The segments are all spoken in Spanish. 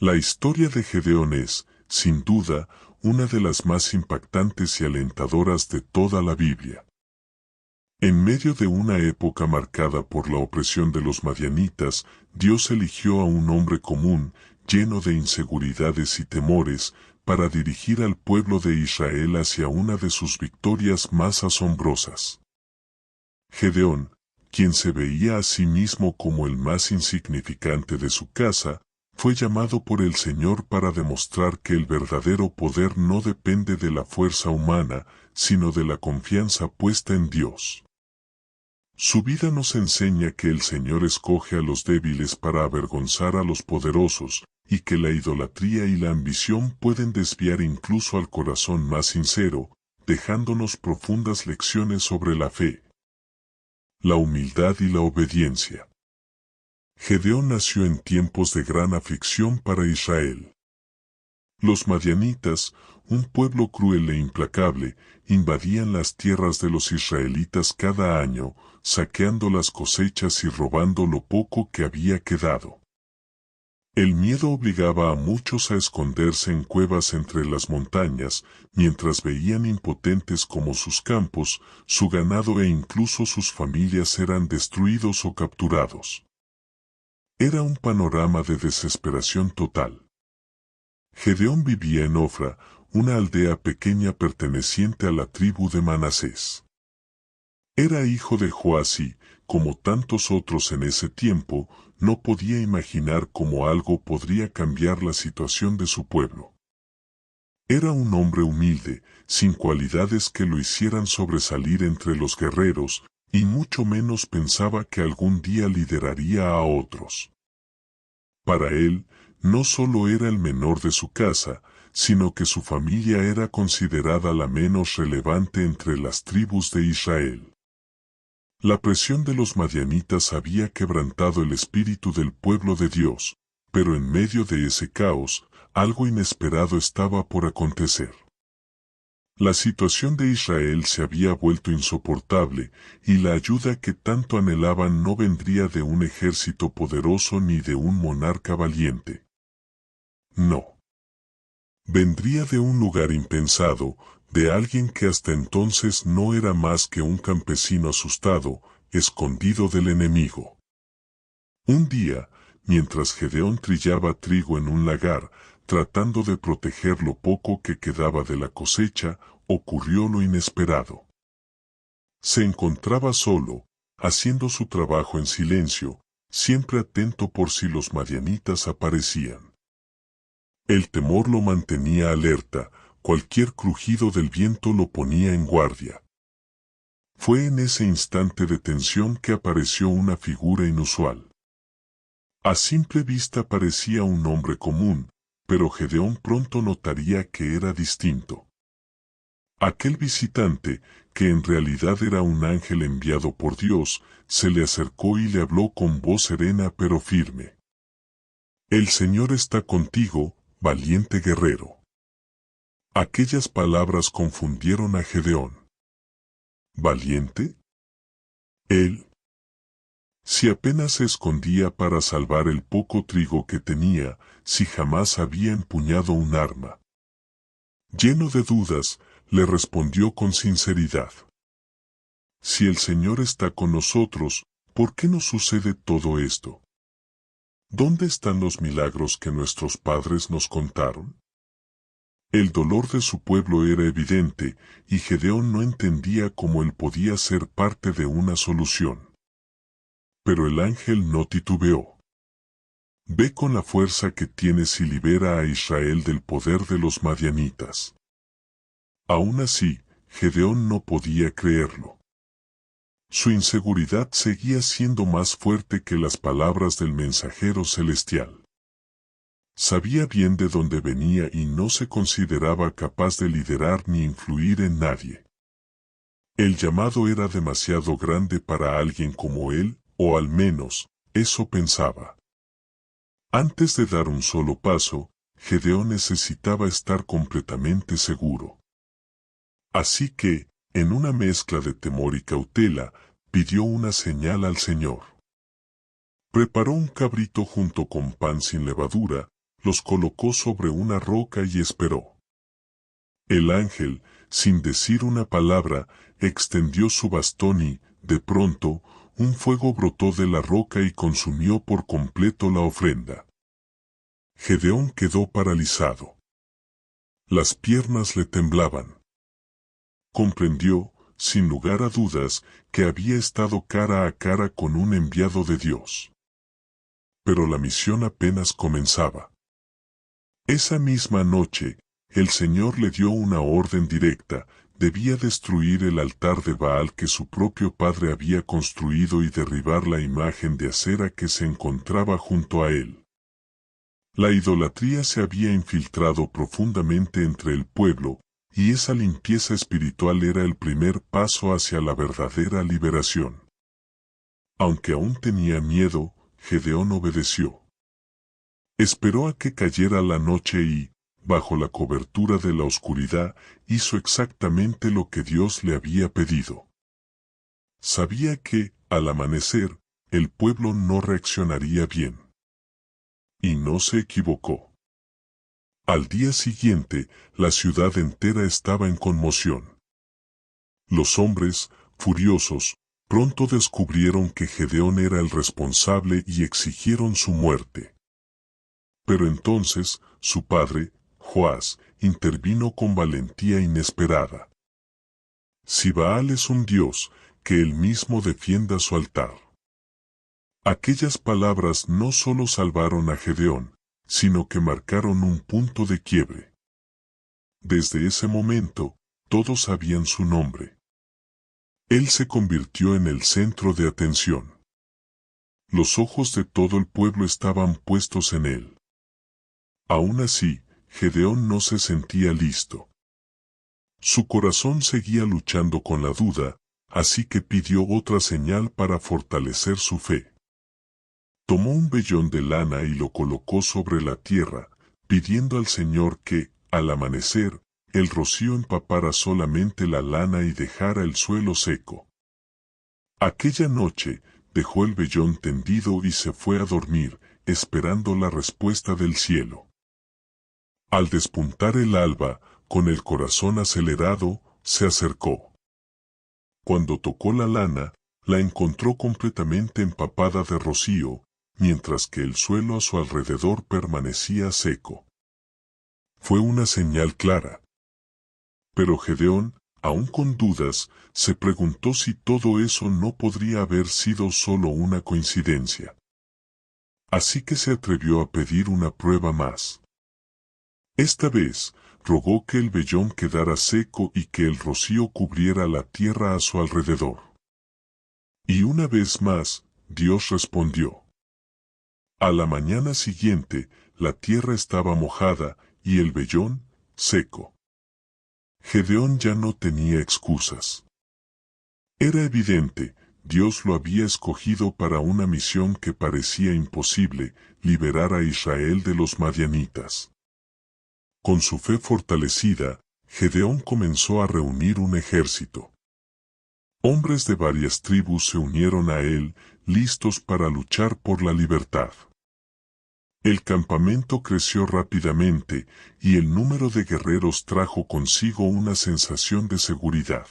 La historia de Gedeón es, sin duda, una de las más impactantes y alentadoras de toda la Biblia. En medio de una época marcada por la opresión de los madianitas, Dios eligió a un hombre común, lleno de inseguridades y temores, para dirigir al pueblo de Israel hacia una de sus victorias más asombrosas. Gedeón, quien se veía a sí mismo como el más insignificante de su casa, fue llamado por el Señor para demostrar que el verdadero poder no depende de la fuerza humana, sino de la confianza puesta en Dios. Su vida nos enseña que el Señor escoge a los débiles para avergonzar a los poderosos, y que la idolatría y la ambición pueden desviar incluso al corazón más sincero, dejándonos profundas lecciones sobre la fe, la humildad y la obediencia. Gedeón nació en tiempos de gran aflicción para Israel. Los madianitas, un pueblo cruel e implacable, invadían las tierras de los israelitas cada año, saqueando las cosechas y robando lo poco que había quedado. El miedo obligaba a muchos a esconderse en cuevas entre las montañas, mientras veían impotentes como sus campos, su ganado e incluso sus familias eran destruidos o capturados. Era un panorama de desesperación total. Gedeón vivía en Ofra, una aldea pequeña perteneciente a la tribu de Manasés. Era hijo de Joás y, como tantos otros en ese tiempo, no podía imaginar cómo algo podría cambiar la situación de su pueblo. Era un hombre humilde, sin cualidades que lo hicieran sobresalir entre los guerreros, y mucho menos pensaba que algún día lideraría a otros. Para él, no solo era el menor de su casa, sino que su familia era considerada la menos relevante entre las tribus de Israel. La presión de los madianitas había quebrantado el espíritu del pueblo de Dios, pero en medio de ese caos, algo inesperado estaba por acontecer. La situación de Israel se había vuelto insoportable, y la ayuda que tanto anhelaban no vendría de un ejército poderoso ni de un monarca valiente. No. Vendría de un lugar impensado, de alguien que hasta entonces no era más que un campesino asustado, escondido del enemigo. Un día, mientras Gedeón trillaba trigo en un lagar, tratando de proteger lo poco que quedaba de la cosecha, ocurrió lo inesperado. Se encontraba solo, haciendo su trabajo en silencio, siempre atento por si los madianitas aparecían. El temor lo mantenía alerta, cualquier crujido del viento lo ponía en guardia. Fue en ese instante de tensión que apareció una figura inusual. A simple vista parecía un hombre común, pero Gedeón pronto notaría que era distinto. Aquel visitante, que en realidad era un ángel enviado por Dios, se le acercó y le habló con voz serena pero firme. «El Señor está contigo, valiente guerrero». Aquellas palabras confundieron a Gedeón. ¿Valiente? Él, si apenas se escondía para salvar el poco trigo que tenía, si jamás había empuñado un arma. Lleno de dudas, le respondió con sinceridad. Si el Señor está con nosotros, ¿por qué nos sucede todo esto? ¿Dónde están los milagros que nuestros padres nos contaron? El dolor de su pueblo era evidente, y Gedeón no entendía cómo él podía ser parte de una solución. Pero el ángel no titubeó. Ve con la fuerza que tienes y libera a Israel del poder de los madianitas. Aún así, Gedeón no podía creerlo. Su inseguridad seguía siendo más fuerte que las palabras del mensajero celestial. Sabía bien de dónde venía y no se consideraba capaz de liderar ni influir en nadie. El llamado era demasiado grande para alguien como él, o al menos, eso pensaba. Antes de dar un solo paso, Gedeón necesitaba estar completamente seguro. Así que, en una mezcla de temor y cautela, pidió una señal al Señor. Preparó un cabrito junto con pan sin levadura, los colocó sobre una roca y esperó. El ángel, sin decir una palabra, extendió su bastón y, de pronto, un fuego brotó de la roca y consumió por completo la ofrenda. Gedeón quedó paralizado. Las piernas le temblaban. Comprendió, sin lugar a dudas, que había estado cara a cara con un enviado de Dios. Pero la misión apenas comenzaba. Esa misma noche, el Señor le dio una orden directa: debía destruir el altar de Baal que su propio padre había construido y derribar la imagen de acera que se encontraba junto a él. La idolatría se había infiltrado profundamente entre el pueblo, y esa limpieza espiritual era el primer paso hacia la verdadera liberación. Aunque aún tenía miedo, Gedeón obedeció. Esperó a que cayera la noche y, bajo la cobertura de la oscuridad, hizo exactamente lo que Dios le había pedido. Sabía que, al amanecer, el pueblo no reaccionaría bien. Y no se equivocó. Al día siguiente, la ciudad entera estaba en conmoción. Los hombres, furiosos, pronto descubrieron que Gedeón era el responsable y exigieron su muerte. Pero entonces, su padre, Joás, intervino con valentía inesperada. Si Baal es un dios, que él mismo defienda su altar. Aquellas palabras no solo salvaron a Gedeón, sino que marcaron un punto de quiebre. Desde ese momento, todos sabían su nombre. Él se convirtió en el centro de atención. Los ojos de todo el pueblo estaban puestos en él. Aún así, Gedeón no se sentía listo. Su corazón seguía luchando con la duda, así que pidió otra señal para fortalecer su fe. Tomó un vellón de lana y lo colocó sobre la tierra, pidiendo al Señor que, al amanecer, el rocío empapara solamente la lana y dejara el suelo seco. Aquella noche, dejó el vellón tendido y se fue a dormir, esperando la respuesta del cielo. Al despuntar el alba, con el corazón acelerado, se acercó. Cuando tocó la lana, la encontró completamente empapada de rocío, mientras que el suelo a su alrededor permanecía seco. Fue una señal clara. Pero Gedeón, aún con dudas, se preguntó si todo eso no podría haber sido solo una coincidencia. Así que se atrevió a pedir una prueba más. Esta vez, rogó que el vellón quedara seco y que el rocío cubriera la tierra a su alrededor. Y una vez más, Dios respondió. A la mañana siguiente, la tierra estaba mojada y el vellón, seco. Gedeón ya no tenía excusas. Era evidente, Dios lo había escogido para una misión que parecía imposible: liberar a Israel de los madianitas. Con su fe fortalecida, Gedeón comenzó a reunir un ejército. Hombres de varias tribus se unieron a él, listos para luchar por la libertad. El campamento creció rápidamente, y el número de guerreros trajo consigo una sensación de seguridad.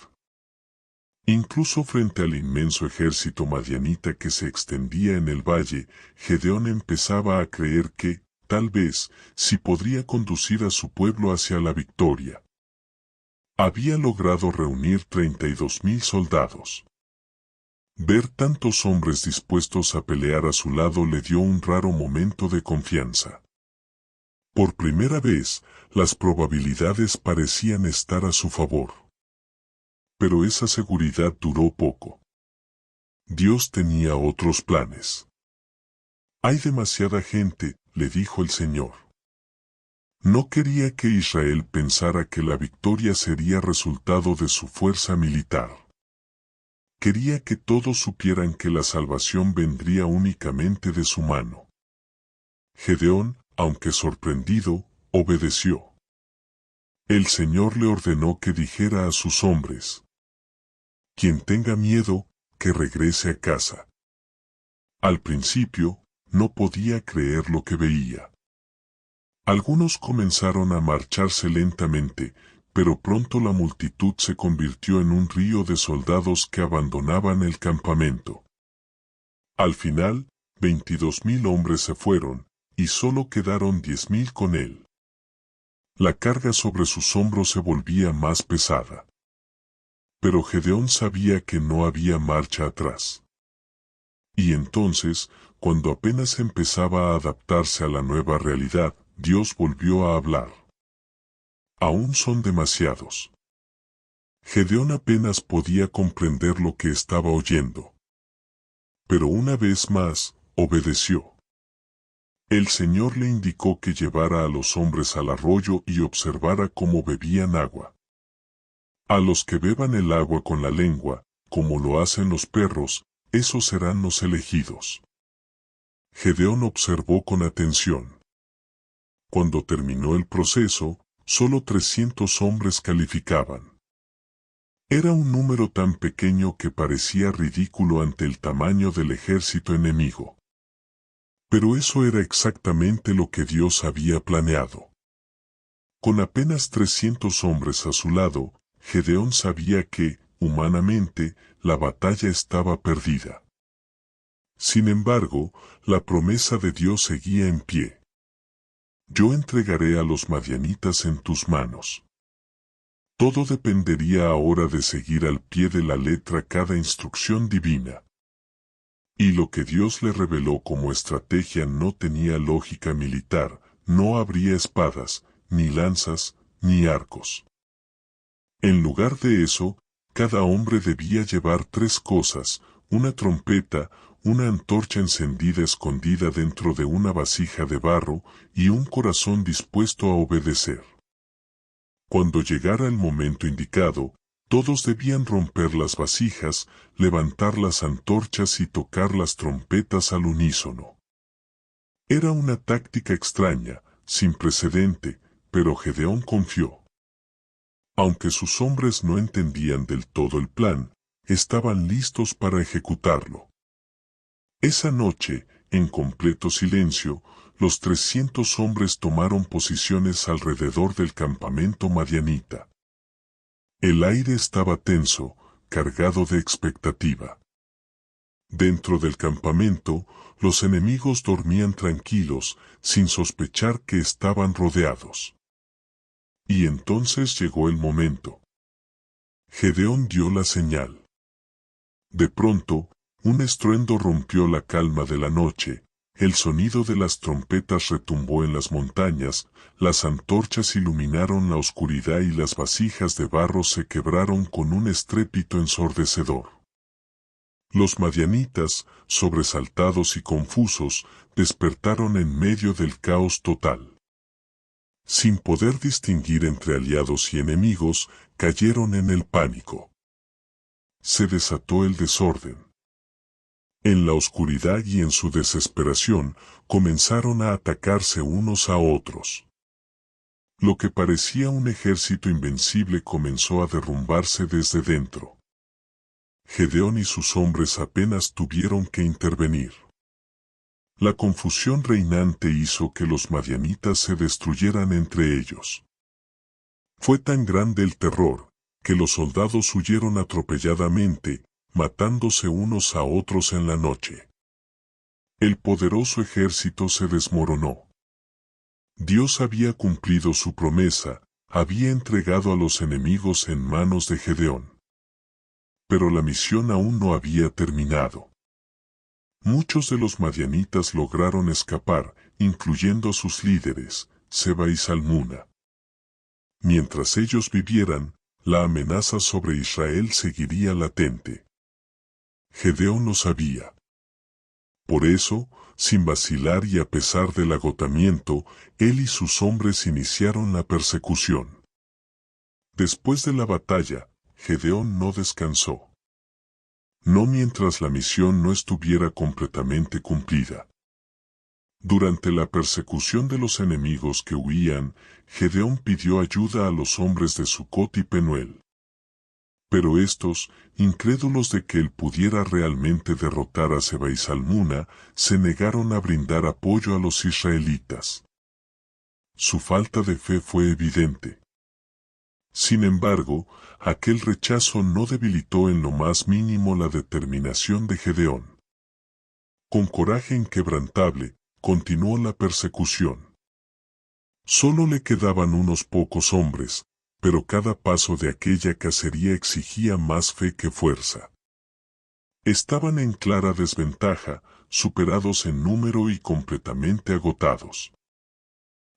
Incluso frente al inmenso ejército madianita que se extendía en el valle, Gedeón empezaba a creer que, tal vez, sí podría conducir a su pueblo hacia la victoria. Había logrado reunir 32,000 soldados. Ver tantos hombres dispuestos a pelear a su lado le dio un raro momento de confianza. Por primera vez, las probabilidades parecían estar a su favor. Pero esa seguridad duró poco. Dios tenía otros planes. Hay demasiada gente, le dijo el Señor. No quería que Israel pensara que la victoria sería resultado de su fuerza militar. Quería que todos supieran que la salvación vendría únicamente de su mano. Gedeón, aunque sorprendido, obedeció. El Señor le ordenó que dijera a sus hombres: quien tenga miedo, que regrese a casa. Al principio, no podía creer lo que veía. Algunos comenzaron a marcharse lentamente, pero pronto la multitud se convirtió en un río de soldados que abandonaban el campamento. Al final, 22.000 hombres se fueron, y solo quedaron 10.000 con él. La carga sobre sus hombros se volvía más pesada. Pero Gedeón sabía que no había marcha atrás. Y entonces, cuando apenas empezaba a adaptarse a la nueva realidad, Dios volvió a hablar. Aún son demasiados. Gedeón apenas podía comprender lo que estaba oyendo. Pero una vez más, obedeció. El Señor le indicó que llevara a los hombres al arroyo y observara cómo bebían agua. A los que beban el agua con la lengua, como lo hacen los perros, esos serán los elegidos. Gedeón observó con atención. Cuando terminó el proceso, solo 300 hombres calificaban. Era un número tan pequeño que parecía ridículo ante el tamaño del ejército enemigo. Pero eso era exactamente lo que Dios había planeado. Con apenas 300 hombres a su lado, Gedeón sabía que, humanamente, la batalla estaba perdida. Sin embargo, la promesa de Dios seguía en pie. Yo entregaré a los madianitas en tus manos. Todo dependería ahora de seguir al pie de la letra cada instrucción divina. Y lo que Dios le reveló como estrategia no tenía lógica militar, no habría espadas, ni lanzas, ni arcos. En lugar de eso, cada hombre debía llevar 3 cosas, una trompeta, una antorcha encendida escondida dentro de una vasija de barro y un corazón dispuesto a obedecer. Cuando llegara el momento indicado, todos debían romper las vasijas, levantar las antorchas y tocar las trompetas al unísono. Era una táctica extraña, sin precedente, pero Gedeón confió. Aunque sus hombres no entendían del todo el plan, estaban listos para ejecutarlo. Esa noche, en completo silencio, los 300 hombres tomaron posiciones alrededor del campamento madianita. El aire estaba tenso, cargado de expectativa. Dentro del campamento, los enemigos dormían tranquilos, sin sospechar que estaban rodeados. Y entonces llegó el momento. Gedeón dio la señal. De pronto, un estruendo rompió la calma de la noche, el sonido de las trompetas retumbó en las montañas, las antorchas iluminaron la oscuridad y las vasijas de barro se quebraron con un estrépito ensordecedor. Los madianitas, sobresaltados y confusos, despertaron en medio del caos total. Sin poder distinguir entre aliados y enemigos, cayeron en el pánico. Se desató el desorden. En la oscuridad y en su desesperación, comenzaron a atacarse unos a otros. Lo que parecía un ejército invencible comenzó a derrumbarse desde dentro. Gedeón y sus hombres apenas tuvieron que intervenir. La confusión reinante hizo que los madianitas se destruyeran entre ellos. Fue tan grande el terror, que los soldados huyeron atropelladamente, matándose unos a otros en la noche. El poderoso ejército se desmoronó. Dios había cumplido su promesa, había entregado a los enemigos en manos de Gedeón. Pero la misión aún no había terminado. Muchos de los madianitas lograron escapar, incluyendo a sus líderes, Seba y Salmuna. Mientras ellos vivieran, la amenaza sobre Israel seguiría latente. Gedeón lo sabía. Por eso, sin vacilar y a pesar del agotamiento, él y sus hombres iniciaron la persecución. Después de la batalla, Gedeón no descansó. No mientras la misión no estuviera completamente cumplida. Durante la persecución de los enemigos que huían, Gedeón pidió ayuda a los hombres de Sucot y Penuel. Pero estos, incrédulos de que él pudiera realmente derrotar a Seba y Salmuna, se negaron a brindar apoyo a los israelitas. Su falta de fe fue evidente. Sin embargo, aquel rechazo no debilitó en lo más mínimo la determinación de Gedeón. Con coraje inquebrantable, continuó la persecución. Solo le quedaban unos pocos hombres, pero cada paso de aquella cacería exigía más fe que fuerza. Estaban en clara desventaja, superados en número y completamente agotados.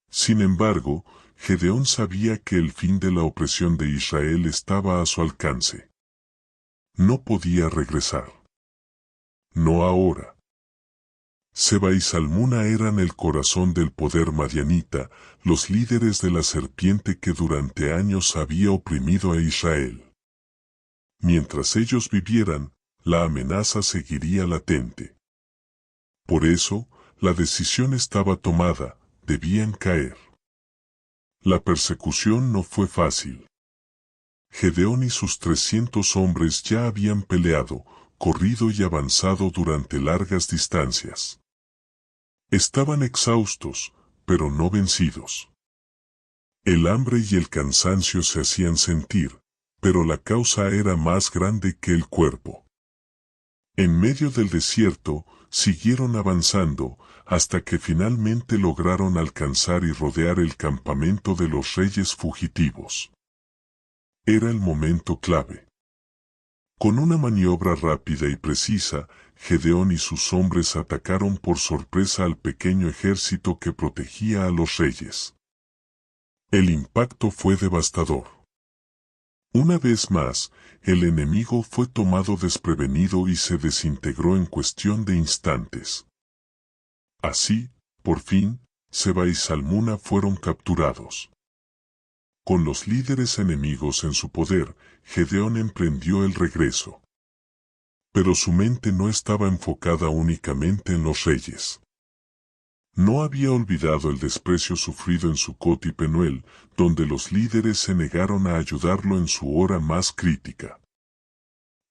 Sin embargo, Gedeón sabía que el fin de la opresión de Israel estaba a su alcance. No podía regresar. No ahora. Seba y Salmuna eran el corazón del poder madianita, los líderes de la serpiente que durante años había oprimido a Israel. Mientras ellos vivieran, la amenaza seguiría latente. Por eso, la decisión estaba tomada, debían caer. La persecución no fue fácil. Gedeón y sus 300 hombres ya habían peleado, corrido y avanzado durante largas distancias. Estaban exhaustos, pero no vencidos. El hambre y el cansancio se hacían sentir, pero la causa era más grande que el cuerpo. En medio del desierto, siguieron avanzando, hasta que finalmente lograron alcanzar y rodear el campamento de los reyes fugitivos. Era el momento clave. Con una maniobra rápida y precisa, Gedeón y sus hombres atacaron por sorpresa al pequeño ejército que protegía a los reyes. El impacto fue devastador. Una vez más, el enemigo fue tomado desprevenido y se desintegró en cuestión de instantes. Así, por fin, Seba y Salmuna fueron capturados. Con los líderes enemigos en su poder, Gedeón emprendió el regreso. Pero su mente no estaba enfocada únicamente en los reyes. No había olvidado el desprecio sufrido en Sucot y Penuel, donde los líderes se negaron a ayudarlo en su hora más crítica.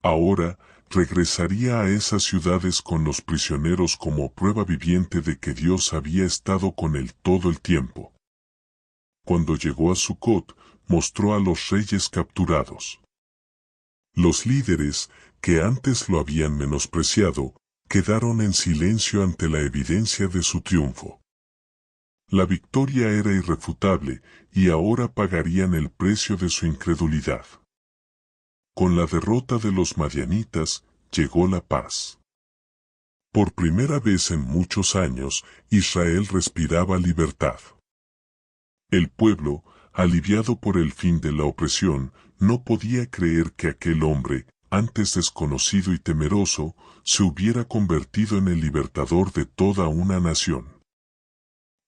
Ahora, regresaría a esas ciudades con los prisioneros como prueba viviente de que Dios había estado con él todo el tiempo. Cuando llegó a Sucot, mostró a los reyes capturados. Los líderes, que antes lo habían menospreciado, quedaron en silencio ante la evidencia de su triunfo. La victoria era irrefutable, y ahora pagarían el precio de su incredulidad. Con la derrota de los madianitas, llegó la paz. Por primera vez en muchos años, Israel respiraba libertad. El pueblo, aliviado por el fin de la opresión, no podía creer que aquel hombre, antes desconocido y temeroso, se hubiera convertido en el libertador de toda una nación.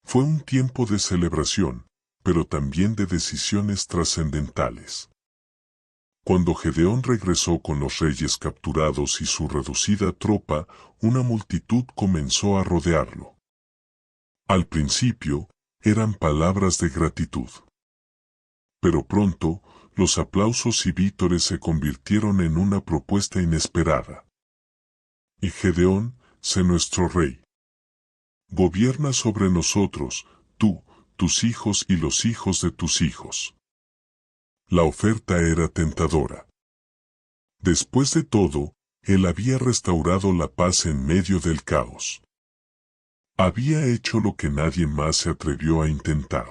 Fue un tiempo de celebración, pero también de decisiones trascendentales. Cuando Gedeón regresó con los reyes capturados y su reducida tropa, una multitud comenzó a rodearlo. Al principio, eran palabras de gratitud. Pero pronto, los aplausos y vítores se convirtieron en una propuesta inesperada. Y Gedeón, sé nuestro rey. Gobierna sobre nosotros, tú, tus hijos y los hijos de tus hijos. La oferta era tentadora. Después de todo, él había restaurado la paz en medio del caos. Había hecho lo que nadie más se atrevió a intentar.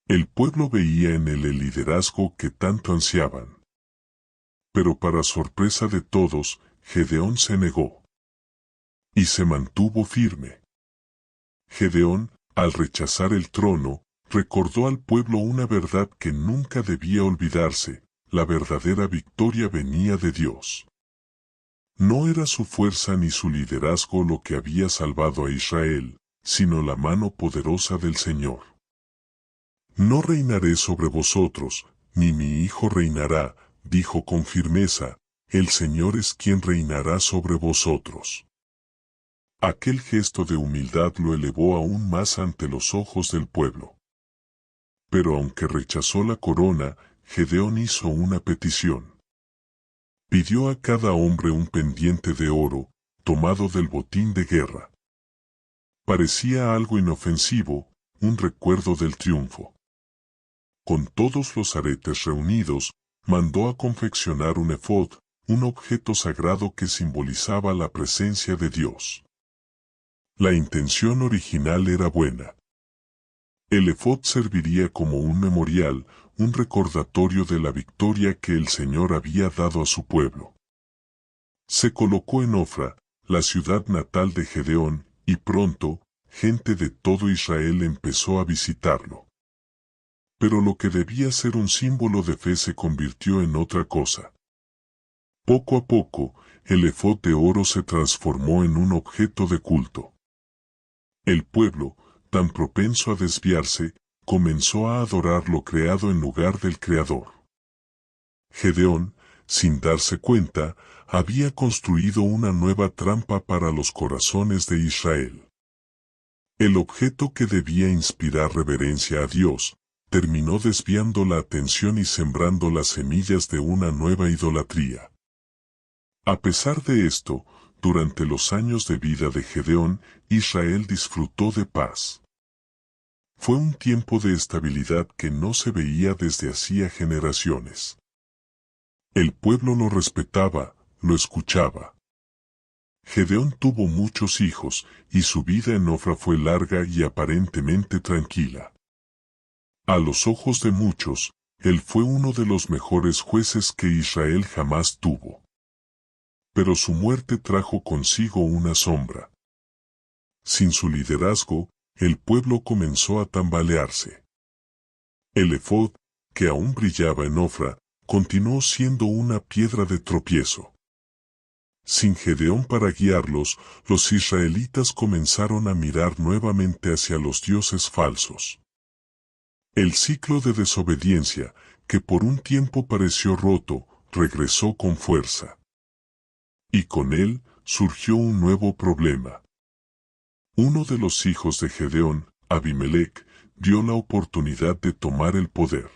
El pueblo veía en él el liderazgo que tanto ansiaban. Pero para sorpresa de todos, Gedeón se negó. Y se mantuvo firme. Gedeón, al rechazar el trono, recordó al pueblo una verdad que nunca debía olvidarse: la verdadera victoria venía de Dios. No era su fuerza ni su liderazgo lo que había salvado a Israel, sino la mano poderosa del Señor. No reinaré sobre vosotros, ni mi hijo reinará, dijo con firmeza, el Señor es quien reinará sobre vosotros. Aquel gesto de humildad lo elevó aún más ante los ojos del pueblo. Pero aunque rechazó la corona, Gedeón hizo una petición. Pidió a cada hombre un pendiente de oro, tomado del botín de guerra. Parecía algo inofensivo, un recuerdo del triunfo. Con todos los aretes reunidos, mandó a confeccionar un efod, un objeto sagrado que simbolizaba la presencia de Dios. La intención original era buena. El efod serviría como un memorial, un recordatorio de la victoria que el Señor había dado a su pueblo. Se colocó en Ofra, la ciudad natal de Gedeón, y pronto, gente de todo Israel empezó a visitarlo. Pero lo que debía ser un símbolo de fe se convirtió en otra cosa. Poco a poco, el efod de oro se transformó en un objeto de culto. El pueblo, tan propenso a desviarse, comenzó a adorar lo creado en lugar del Creador. Gedeón, sin darse cuenta, había construido una nueva trampa para los corazones de Israel. El objeto que debía inspirar reverencia a Dios, terminó desviando la atención y sembrando las semillas de una nueva idolatría. A pesar de esto, durante los años de vida de Gedeón, Israel disfrutó de paz. Fue un tiempo de estabilidad que no se veía desde hacía generaciones. El pueblo lo respetaba, lo escuchaba. Gedeón tuvo muchos hijos, y su vida en Ofra fue larga y aparentemente tranquila. A los ojos de muchos, él fue uno de los mejores jueces que Israel jamás tuvo. Pero su muerte trajo consigo una sombra. Sin su liderazgo, el pueblo comenzó a tambalearse. El efod, que aún brillaba en Ofra, continuó siendo una piedra de tropiezo. Sin Gedeón para guiarlos, los israelitas comenzaron a mirar nuevamente hacia los dioses falsos. El ciclo de desobediencia, que por un tiempo pareció roto, regresó con fuerza. Y con él surgió un nuevo problema. Uno de los hijos de Gedeón, Abimelec, dio la oportunidad de tomar el poder.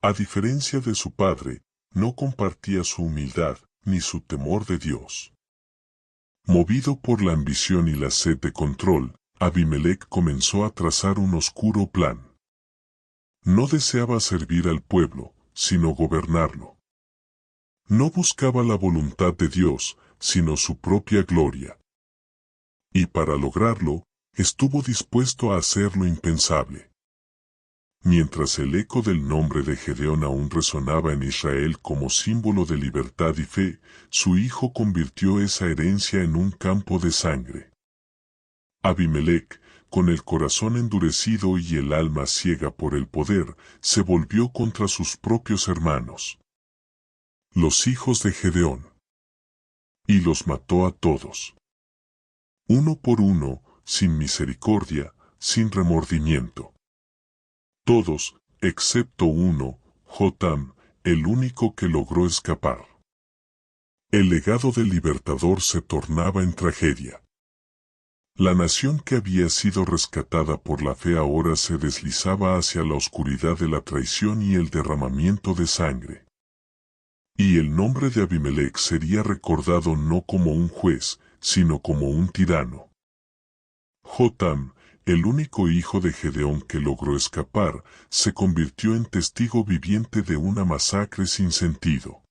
A diferencia de su padre, no compartía su humildad ni su temor de Dios. Movido por la ambición y la sed de control, Abimelec comenzó a trazar un oscuro plan. No deseaba servir al pueblo, sino gobernarlo. No buscaba la voluntad de Dios, sino su propia gloria. Y para lograrlo, estuvo dispuesto a hacer lo impensable. Mientras el eco del nombre de Gedeón aún resonaba en Israel como símbolo de libertad y fe, su hijo convirtió esa herencia en un campo de sangre. Abimelec, con el corazón endurecido y el alma ciega por el poder, se volvió contra sus propios hermanos, los hijos de Gedeón, y los mató a todos. Uno por uno, sin misericordia, sin remordimiento. Todos, excepto uno, Jotam, el único que logró escapar. El legado del libertador se tornaba en tragedia. La nación que había sido rescatada por la fe ahora se deslizaba hacia la oscuridad de la traición y el derramamiento de sangre. Y el nombre de Abimelec sería recordado no como un juez, sino como un tirano. Jotam, el único hijo de Gedeón que logró escapar, se convirtió en testigo viviente de una masacre sin sentido.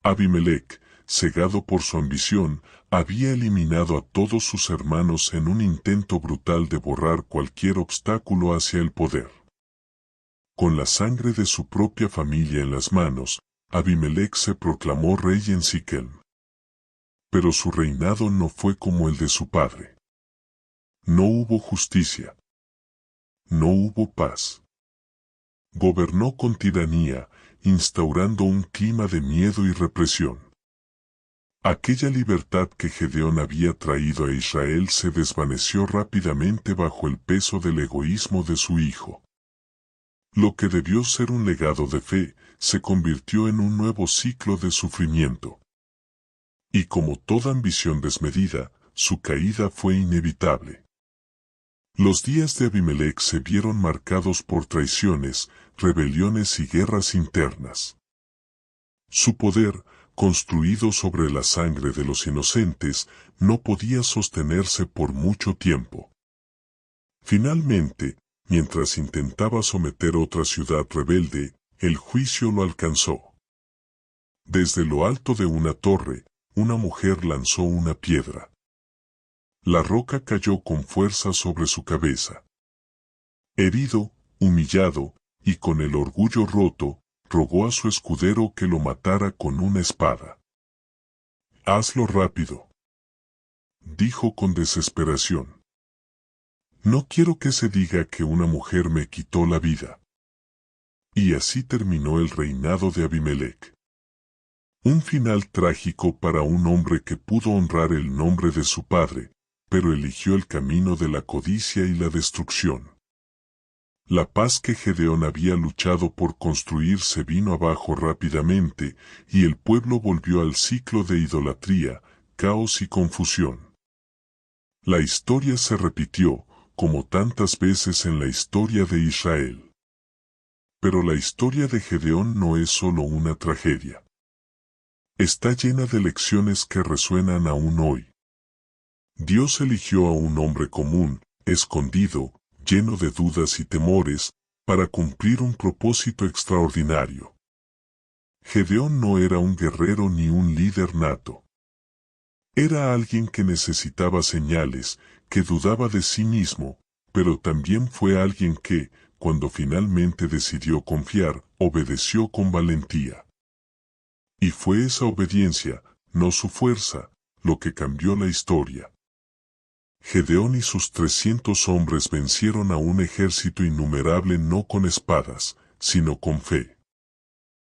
Abimelec, cegado por su ambición, había eliminado a todos sus hermanos en un intento brutal de borrar cualquier obstáculo hacia el poder. Con la sangre de su propia familia en las manos, Abimelec se proclamó rey en Siquem. Pero su reinado no fue como el de su padre. No hubo justicia. No hubo paz. Gobernó con tiranía, instaurando un clima de miedo y represión. Aquella libertad que Gedeón había traído a Israel se desvaneció rápidamente bajo el peso del egoísmo de su hijo. Lo que debió ser un legado de fe, se convirtió en un nuevo ciclo de sufrimiento. Y como toda ambición desmedida, su caída fue inevitable. Los días de Abimelec se vieron marcados por traiciones, rebeliones y guerras internas. Su poder, construido sobre la sangre de los inocentes, no podía sostenerse por mucho tiempo. Finalmente, mientras intentaba someter otra ciudad rebelde, el juicio lo alcanzó. Desde lo alto de una torre, una mujer lanzó una piedra. La roca cayó con fuerza sobre su cabeza. Herido, humillado, y con el orgullo roto, rogó a su escudero que lo matara con una espada. «Hazlo rápido», dijo con desesperación. «No quiero que se diga que una mujer me quitó la vida». Y así terminó el reinado de Abimelec. Un final trágico para un hombre que pudo honrar el nombre de su padre, pero eligió el camino de la codicia y la destrucción. La paz que Gedeón había luchado por construir se vino abajo rápidamente, y el pueblo volvió al ciclo de idolatría, caos y confusión. La historia se repitió, como tantas veces en la historia de Israel. Pero la historia de Gedeón no es solo una tragedia. Está llena de lecciones que resuenan aún hoy. Dios eligió a un hombre común, escondido, lleno de dudas y temores, para cumplir un propósito extraordinario. Gedeón no era un guerrero ni un líder nato. Era alguien que necesitaba señales, que dudaba de sí mismo, pero también fue alguien que, cuando finalmente decidió confiar, obedeció con valentía. Y fue esa obediencia, no su fuerza, lo que cambió la historia. Gedeón y sus 300 hombres vencieron a un ejército innumerable no con espadas, sino con fe.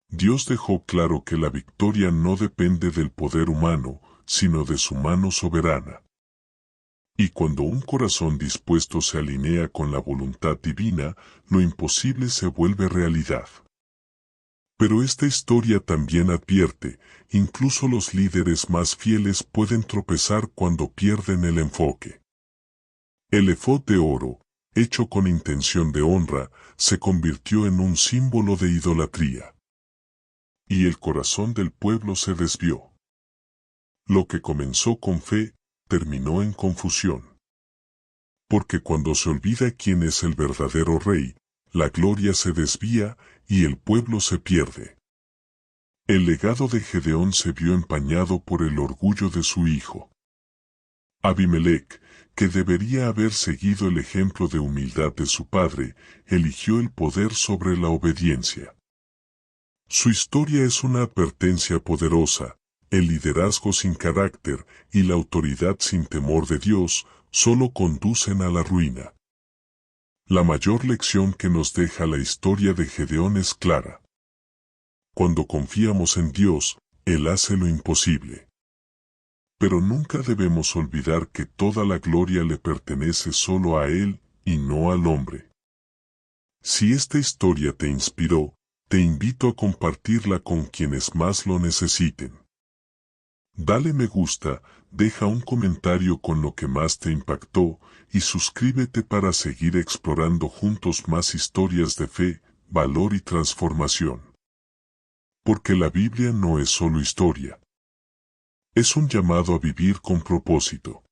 Dios dejó claro que la victoria no depende del poder humano, sino de su mano soberana. Y cuando un corazón dispuesto se alinea con la voluntad divina, lo imposible se vuelve realidad. Pero esta historia también advierte, incluso los líderes más fieles pueden tropezar cuando pierden el enfoque. El efod de oro, hecho con intención de honra, se convirtió en un símbolo de idolatría. Y el corazón del pueblo se desvió. Lo que comenzó con fe, terminó en confusión. Porque cuando se olvida quién es el verdadero rey, la gloria se desvía y el pueblo se pierde. El legado de Gedeón se vio empañado por el orgullo de su hijo. Abimelec, que debería haber seguido el ejemplo de humildad de su padre, eligió el poder sobre la obediencia. Su historia es una advertencia poderosa. El liderazgo sin carácter y la autoridad sin temor de Dios solo conducen a la ruina. La mayor lección que nos deja la historia de Gedeón es clara. Cuando confiamos en Dios, Él hace lo imposible. Pero nunca debemos olvidar que toda la gloria le pertenece solo a Él y no al hombre. Si esta historia te inspiró, te invito a compartirla con quienes más lo necesiten. Dale me gusta, deja un comentario con lo que más te impactó y suscríbete para seguir explorando juntos más historias de fe, valor y transformación. Porque la Biblia no es solo historia. Es un llamado a vivir con propósito.